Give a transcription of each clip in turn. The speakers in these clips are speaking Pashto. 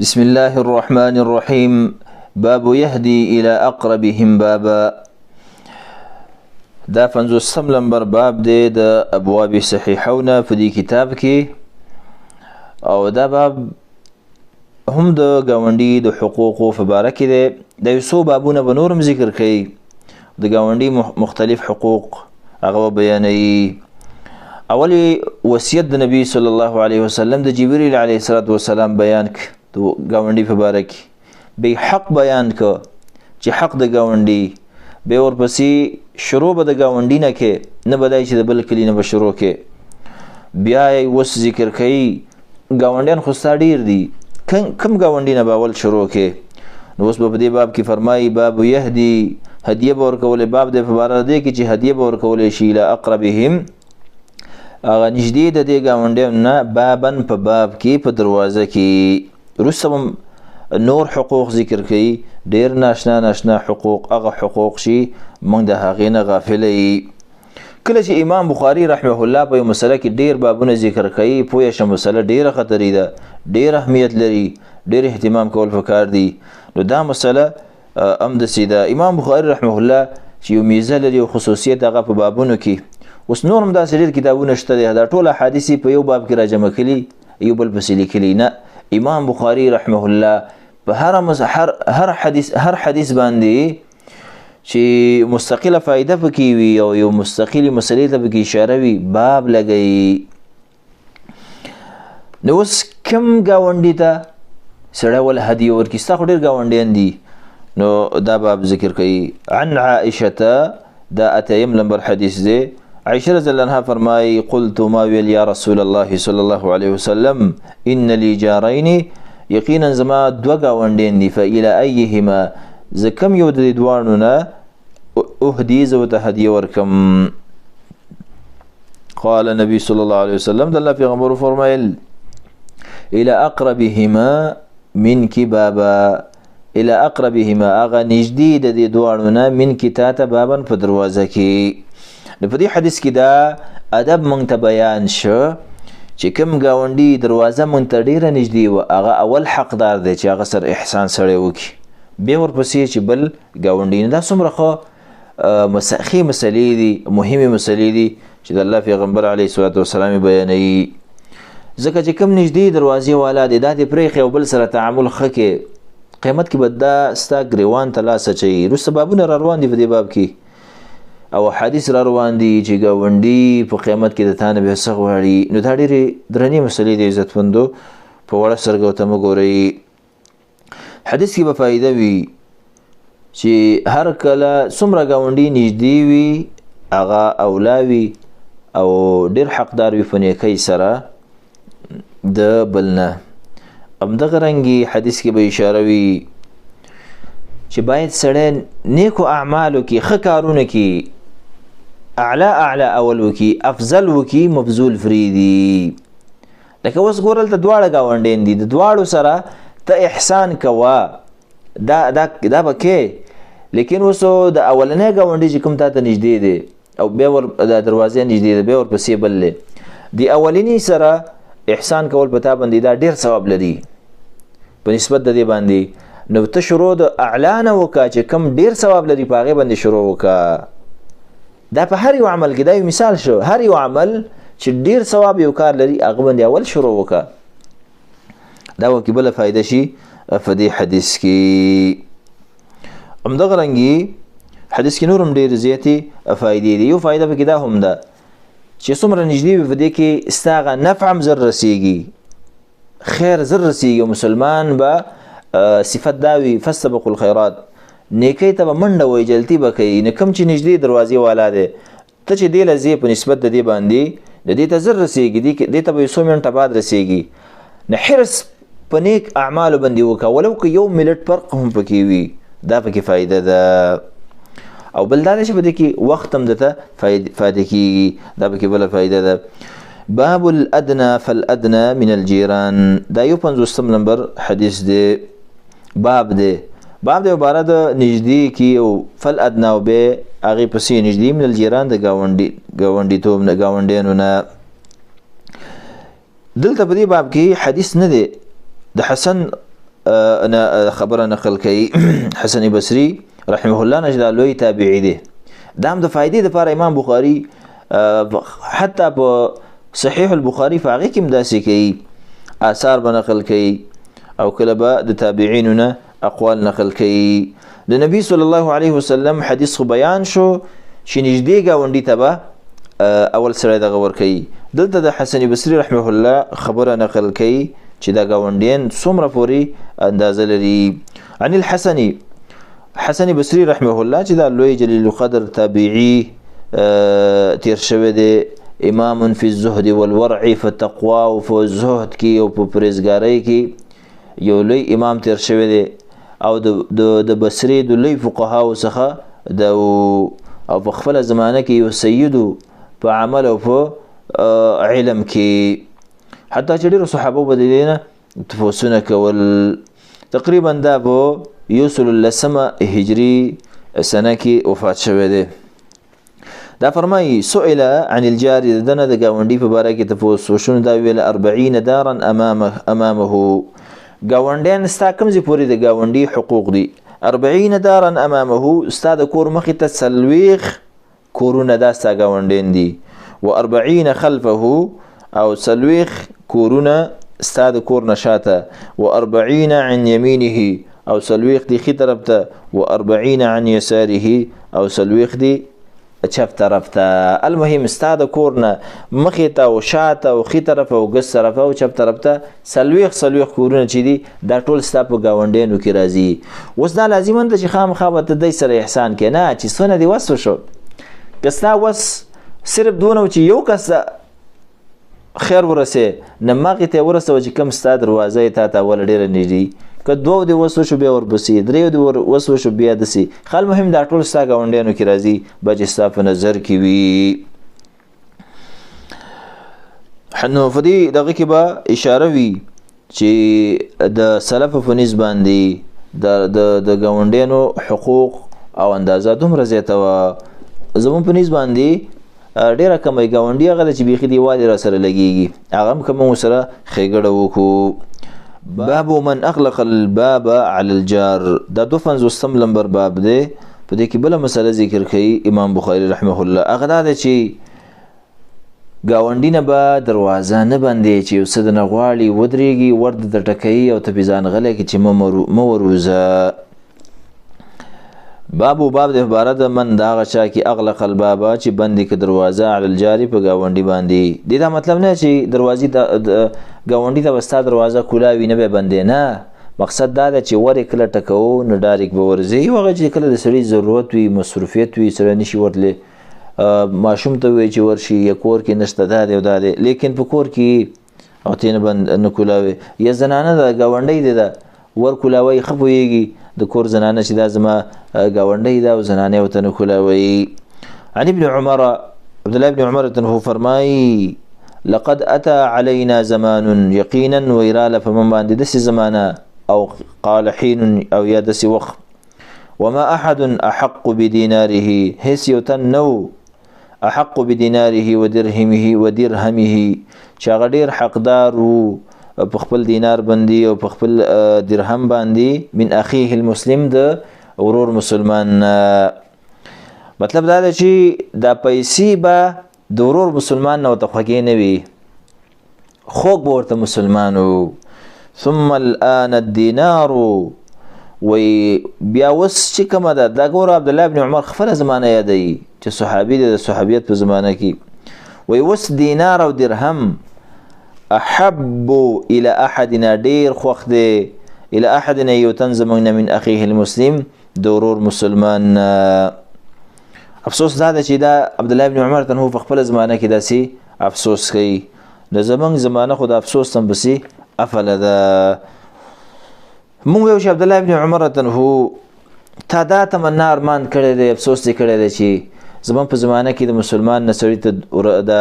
بسم الله الرحمن الرحيم. باب يهدي إلى أقربهم بابا. دا 50 نمبر باب دی د ابواب صحیحونه په دې کتاب کې، او دا باب هم د گاونډي د حقوقو په باره کې دی. د یو څو بابونه به نورم ذکر کوي، د گاونډي مختلف حقوق هغه بیانوي. اولی وصیت د نبی صلی الله علیه وسلم د جبرئیل علیه السلام بیان ک د گاونډي په باره کې، به حق بیان ک چې حق د گاونډي، به ورپسې شروع به د گاونډي نه کې، نه بدای چې د بل کلی نه به شروع کې. بیا یې وس ذکر کوي گاونډیان خو ستا ډېر دي، کم گاونډي نه به اول شروع کې. نو اوس به په دې باب کې فرمایي باب یهدي، هدیه به ورکولی، باب دی په باره دې کې چې هدیه به ورکولی شي الی اقربهم، هغه نږدې د دې ګاونډیانو نه، بابن په باب کې په دروازه کې. وروسته هم نور حقوق ذکر کوي، ډېر ناشنا حقوق، هغه حقوق چې موږ د هغې نه غافله یي. کله چې امام بخاري رحمه الله په یو مسله کې ډېر بابونه ذکر کوي، پوه شه مسله ډېره خطرې ده، ډېر اهمیت لري، ډېر اهتمام کول پکار دي. نو دا مسله همداسې ده. امام بخاري رحمه الله چې یو میزه لري او خصوصیت هغه په بابونو کې، اوس نور هم داسې ډېر کتابونه شته دي، دا ټول احادیث په یو باب کې راجمع کړي، یو بل پسې لیکلي نه. امام بخاري رحمه الله په هر حدیث باندې چې مستقله فائده پکې وي او یو مستقلې مسلې ته پکې اشاره وي، باب لګوي. نو اوس کم ګاونډي ته سړی ول هدیه ورکړي، ستا خو ډېر ګاونډیان دي، نو دا باب ذکر کوي. عن عائشة، دا 8 نمبر حدیث دی. عائشة رضی الله عنها فرمایي قلت ما ویل یا رسول الله صلی الله علیه وسلم ان لی جارین، یقینا زما دوه ګاونډیان دي، فإلی ایهما، زه کم یو د دې دواړو نه اهدي، زه ورته هدیه ورکم. قال نبی صلی الله علیه وسلم، د الله پیغمبر فرمایل الی اقربهما منک بابا، الی اقربهما، هغه نږدې د دې دواړو نه منک تا ته بابن په دروازه کې. نو په دې حدیث کې دا ادب موږ ته بیان شو چې کوم ګاونډي دروازه موږ ته ډېره نږدې وه، هغه اول حقدار دی چې هغه سره احسان سړی وکړي، بیا ورپسې چې بل ګاونډي. دا څومره ښه ښې مسلې دي، مهمې مسلې دي چې د الله پیغمبر علیه الصلاة والسلام بیانوي. ځکه چې کوم نږدې دروازې والا دی، دا دې پرېښې او بل سره تعامل ښه کې، قیمت کې به دا ستا ګریوان ته لاس اچوي. وروسته بابونه را روان دي په دې باب کې، او حدیث را روان دي چې ګاونډي په قیامت کې د تا نه بیا څه غواړي. نو دا ډېرې درنې مسلې دي عزتمندو، په وړه سترګه ورته مه ګورئ. حدیث کې به فایده وي چې هر کله څومره ګاونډي نږدې وي، هغه اولا وي او ډېر حقدار وي په نیکۍ سره د بل نه. همدغه رنګې حدیث کې به اشاره وي چې باید سړی نیکو اعمالو کې، ښه کارونه کې اعلی اول وکي، افضل وکي، مبذول فریدي. لکه اوس ګورل ته دواړه ګاونډیان دي، د دواړو سره ته احسان کوه، دا به کې، لیکن اوس د اولنی ګاونډي چې کوم تا ته نږدې دی او بیا د دروازې نږدې دی، بیا ورپسې بل دی، د اولني سره احسان کول په تا باندې دا ډېر ثواب لري په نسبت د دې باندې. نو ته شروع د اعلا نه وکړه چې کم ډېر ثواب لري، په هغې باندې شروع وکړه. دا په هر یو عمل کې، دا یو مثال شو، هر یو عمل چې ډېر ثواب یو کار لري هغه باندې اول شروع وکړه. دا وکې بله فایده شي په دې حدیث کې. همدغه رنګې حدیث کې نور هم ډېرې زیاتې فایدې دي. یو فایده پکې دا هم ده چې څومره نږدې وي په دې کې ستا هغه نفع هم زر رسېږي، خیر زر رسېږي. مسلمان به صفت دا وي فاستبقوا الخیرات، نیکۍ ته به منډه وایي، جلتي به کوي. نه کوم چې نږدې دروازې والا دی، ته چې دې له ځې په نسبت د دې باندې د دې ته زر رسېږي، دې ته به یو څو منټه بعد رسېږي. نه حرص په نیک اعمالو باندې وکړه، ولو که یو منټ فرق هم پکې وي، دا پکې فایده ده. او بل دا دی چې په دې کې وخت هم درته فایده کېږي، دا پکې بله فایده ده. باب الادنى فالادنى من الجیران، دا یو 50 نمبر حدیث دی. باب دی عبارت د نږدې کې او فالادنى او به هغې پسې نږدې من الجیران د ګاونډیتوب نه، ګاونډیانو نه. دلته په دې باب کې حدیث نه دی، د حسن خبره نقل کوي حسن بصري رحمه الله نجد لوی تابعی دی. دا هم د فائدې لپاره امام بخاري حتی په صحیح البخاري فاغه کې مداسي کوي آثار به نقل کوي او کله به د تابعینو نه اقوال نقل کوي. د نبی صلی الله علیه وسلم حدیث خو بیان شو چې نږدې گاونډي ته به اول سره دغه ور کوي. دلته د حسن بصري رحمه الله خبره نقل کوي چې دا گاونډیان څومره پورې اندازه لري. عن الحسن حسن بصري رحمه الله چې دا لوی جلیل القدر تابعی تیر شوی دی، امام فی الزهد والورع فالتقوى او په زهد کې او په پرهیزګارۍ کې یو لوی امام تیر شوی دی او د بصری د لوی فقهاو څخه د او په خپل زمانه کې یو سید په عمل او په علم کې حتی چې ډیرو صحابه بدلینه تفوسونه کول. تقریبا دا په یوسل لسمه هجری سنه کې وفات شوی دی. دا فرمایي سئل عن الجار دنه د گاونډي په باره کې تفوس وشونه دا ویل 40 دارا امامه گاونډیان ستا کوم ځای پورې د گاونډي حقوق دي 40 دارا امامه ستا د کور مخې ته سلويخ کورونه دا ستا گاونډین دي و40 خلفه او سلويخ کورونه ستا د کور نشاته و40 عن يمينه او سلويخ دی خي طرف ته و40 عن يساره او سلويخ دی چپ طرف ته. المهم ستا د کور نه مخې ته او شاته او خي طرف او ګس طرف او چپ طرف ته سلويخ کورونه چې دي دا ټول ستا په گاونډینو کې راځي. اوس دا لازم ده چې خامخا به ته دی سره احسان کې نه چې څونه دی وس وشو که ستا وس صرف دونه چې یو کس خیر ورسه نه ماغې ته ورسوه چې کوم ستا دروازه یې تا ته اول ډېره نږدې که دوه دې وس وشو بیا ورپسې درې دې وس وشو بیا داسې خل مهم دا ټول ستا ګاونډیانو کې راځي به چې ستا په نظر کې وي. نو په دې دغه کې به اشاره وي چې د سلفو په نسبت باندې د ګاونډیانو حقوق او اندازه دومره زیاته وه. زمون په نسبت باندې ډیره کمه گاونډي هغه چې بیخي دیوالې را سره لګیږي هغه هم که موږ سره ښېګړه وکړو. باب من اغلق الباب على الجار دا 250 نمبر باب دی. په دې کې بله مسله ذکر کوي امام بخاري رحمه الله هغه دا ده چې گاونډي نه به دروازه نه بندې چې یو څه دنه غواړي ودرېږي ورد د ټکوي او ته پې ځان غلی کړي چې مه وروځه. باب د عبارت من دا هغه چا کې اغلق الباب چې بندې که دروازه علی الجاري په ګاونډي باندې. دې دا مطلب نه چې دروازې ګاونډي ته به ستا دروازه کولا وي نه به بندې نه مقصد دا ده چې ور یې کله ټکوو نو ډایرکټ به ورځي هغه چې کله د سړي ضرورت وي مصروفیت وي سړی نشي ورتلی ماشوم ته وایي چې ورشي یا کور کې نشته دا دی او دا دی لیکن په کور کې او ته نه کولاوي یا زنانه ده ګاونډی دی ده ور کولاوي ښه پوهېږي د کور زنانه چې دا زما ګاونډی ده او زنانه ورته نه کولاوي. عن ابن عمر عبد الله بن عمر تنه فرمایي لقد اتى علينا زمان يقينا ويرال فمن باندې دسي زمانه او قال حين او يا دسي وقت وما احد احق بديناره هس يتنو احق بديناره ودرهمه چا غډیر حقدار په خپل دینار باندې او په خپل درهم باندې من اخيه المسلم د ورور مسلمان. مطلب دا دی چې دا پیسې به د ورور مسلمان نه ورته خوږې نه وي خوږ به ورته مسلمانو. ثم الان الدینار وی بیا اوس چې کومه ده دا ګوره عبدالله بن عمر خپله زمانه یادوي چې صحابي دی د صحابیت په زمانه کې وی اوس دینار او درهم احب الى احدنا ډیر خوښ دی الى احدنا یو تن زموږ نه من اخیه المسلم د ورور مسلمان. افسوس دا ده چې دا عبدالله بن عمر تنهو په خپله زمانه کې داسې افسوس کوي د زموږ زمانه خو د افسوس تم پسې افله ده. مونږ یو چې عبدالله بن عمر تنهو تا دا تمنا ارمان کړی دی افسوس یې کړی دی چې زموږ په زمانه کې د مسلمان نه سړي ته د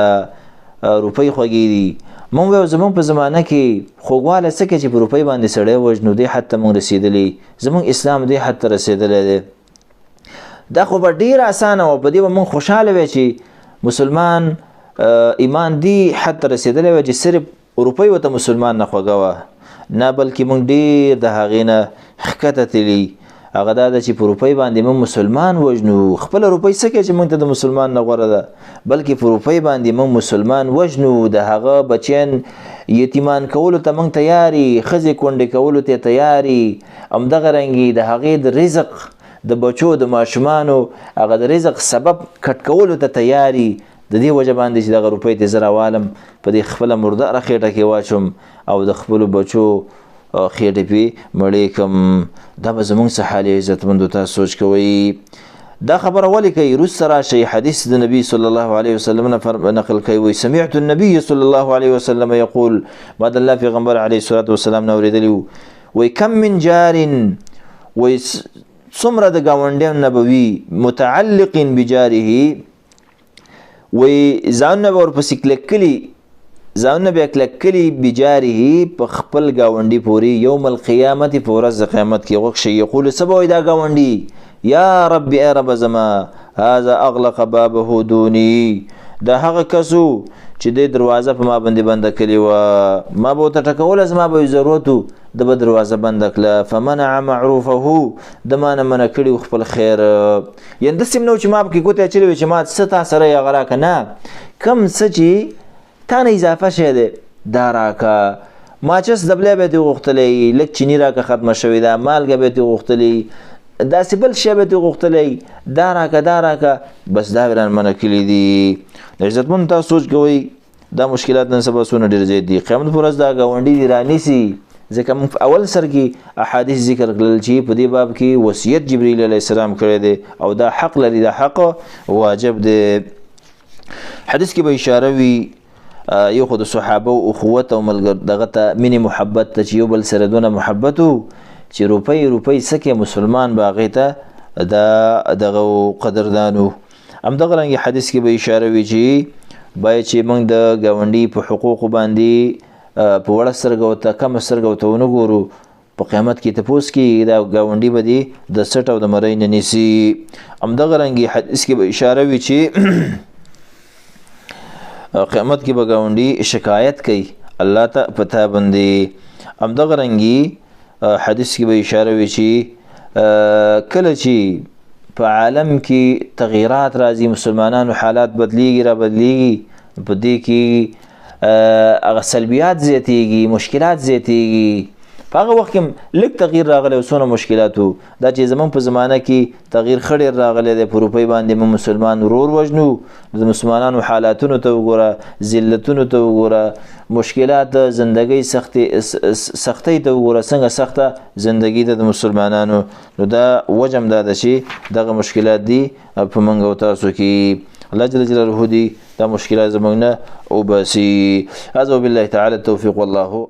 روپۍ خوږې دي. مونږ یو زموږ په زمانه کې خوږوالی څه کوي چې په روپۍ باندې سړی وژنو دې حد ته مونږ رسېدلی زموږ اسلام دې حد ته رسېدلی دی. دا خو به ډېره اسانه وه په دې به مونږ خوشحاله وی چې مسلمان ایمان دی حد ته رسېدلی وی چې صرف روپۍ ورته مسلمان نه خوږه وه نه، بلکې موږ ډېر د هغې نه ښکته تللي. هغه دا ده چې په روپۍ باندې موږ مسلمان وژنو. خپله روپۍ څه کوي چې موږ ته د مسلمان نه غوره ده، بلکې په روپۍ باندې موږ مسلمان وژنو. د هغه بچیان یتیمان کولو ته موږ تیاري، ښځې کونډې کولو ته تیاري. همدغه رنګې د هغې د رزق د بچو د ماشومانو هغه د رزق سبب کټ کولو ته تیاري. د دې وجه باندې چې دغه روپۍ ته زه راوالم په دې خپله مرداره خېټه کې واچوم او د خپلو بچو خېټې پې مړې کړم. دا به زموږ څه حال عزتمندو تاسو سوچ کوئ. دا خبره ولې کوي؟ وروسته راشئ حدیث د نبي صلی الله علیه وسلم نه نقل کوي، وایي سمعت النبي صلی الله علیه وسلم یقول، ما د الله پیغمبر علیه الصلاة والسلام نه اورېدلي وو، وایي کم من جار، وایي څومره د ګاونډیان نه به وي متعلق بجاره، وایي ځانونه به ورپسې کلکلي، ځانونه به یې کلکلي بجاره په خپل ګاونډي پورې، یوم القیامت په ورځ د قیامت کې غوږ شي. یقول څه به وایي دا ګاونډي؟ یا رب ای رب زما، هذا اغلق بابه دونی، دا هغه کسو چې د دروازه په ما باندې بنده کړې وه، ما به ورته ټکوله، زما به ضرورت و، د به دروازه بنده کړه. فمنع معروفه، د ما نه منع کړي خپل خیر. یعنې داسې هم نه و چې ما پکې ګوتې اچلې وې چې ما څه تا سره یې هغه راکړه، نه، کوم څه چې تا نه اضافه شی دی دا راکړه. ماچس دبلی به یې ترې غوښتلی، لږ چیني راکړه ختمه شوې ده، مالګه به یې ترې غوښتلی، داسې بل شی به یې ترې غوښتلی، دا راکړه دا راکړه، بس دا یې رانه منع کړي دي. عزتمند تاسو سوچ کوئ دا مشکلات نن سبا څونه ډېر زیات دي. قیامت پر ورځ دا ګاونډي دې رانیسي. ځکه موږ اول سر کې احادیث ذکر کړل چې په دې باب کې وصیت جبرئیل علیه السلام کړی دی او دا حق لري، دا حق واجب دی. حدیث کې به اشاره وي یو خو د صحابه او اخوت او ملګر دغه ته مینې محبت ته چې یو بل سره دونه محبت و چې روپۍ څه مسلمان به هغې ته دغه قدردان و. همدغه رنګې حدیث کې به اشاره وي چې باید چې موږ د ګاونډي په حقوقو باندې په وړه سترګه ورته کمه سترګه ورته ونه ګورو. په قیامت کې تپوس کېږي دا ګاونډي به دې د سټ او د مرۍ نه نیسي. همدغه رنګې حدیث کې به اشاره وي چې قیامت کې به ګاونډي شکایت کوي الله ته په تا باندې. همدغه رنګې حدیث کې به اشاره وي چې کله چې په عالم کې تغییرات راځي، مسلمانانو حالات بدلیږي را بدلیږي، په دې کې هغه سلبیات زیاتیږي، مشکلات زیاتیږي. په هغه وخت کې لږ تغییر راغلی او څونه مشکلات و. دا چې زموږ په زمانه کې تغییر ښه ډېر راغلی دی. په روپۍ باندې موږ مسلمان ورور وژنو. د مسلمانانو حالاتونو ته وګوره، ذلتونو ته وګوره، مشکلات زندګۍ سختۍ ته وګوره، څنګه سخته زندګي ده د مسلمانانو. نو دا وجه هم دا ده چې دغه مشکلات دي په موږ او تاسو کې. الله جل جلاله دې دا مشکلات زموږ نه وباسي. هذا وبالله تعالى التوفيق والله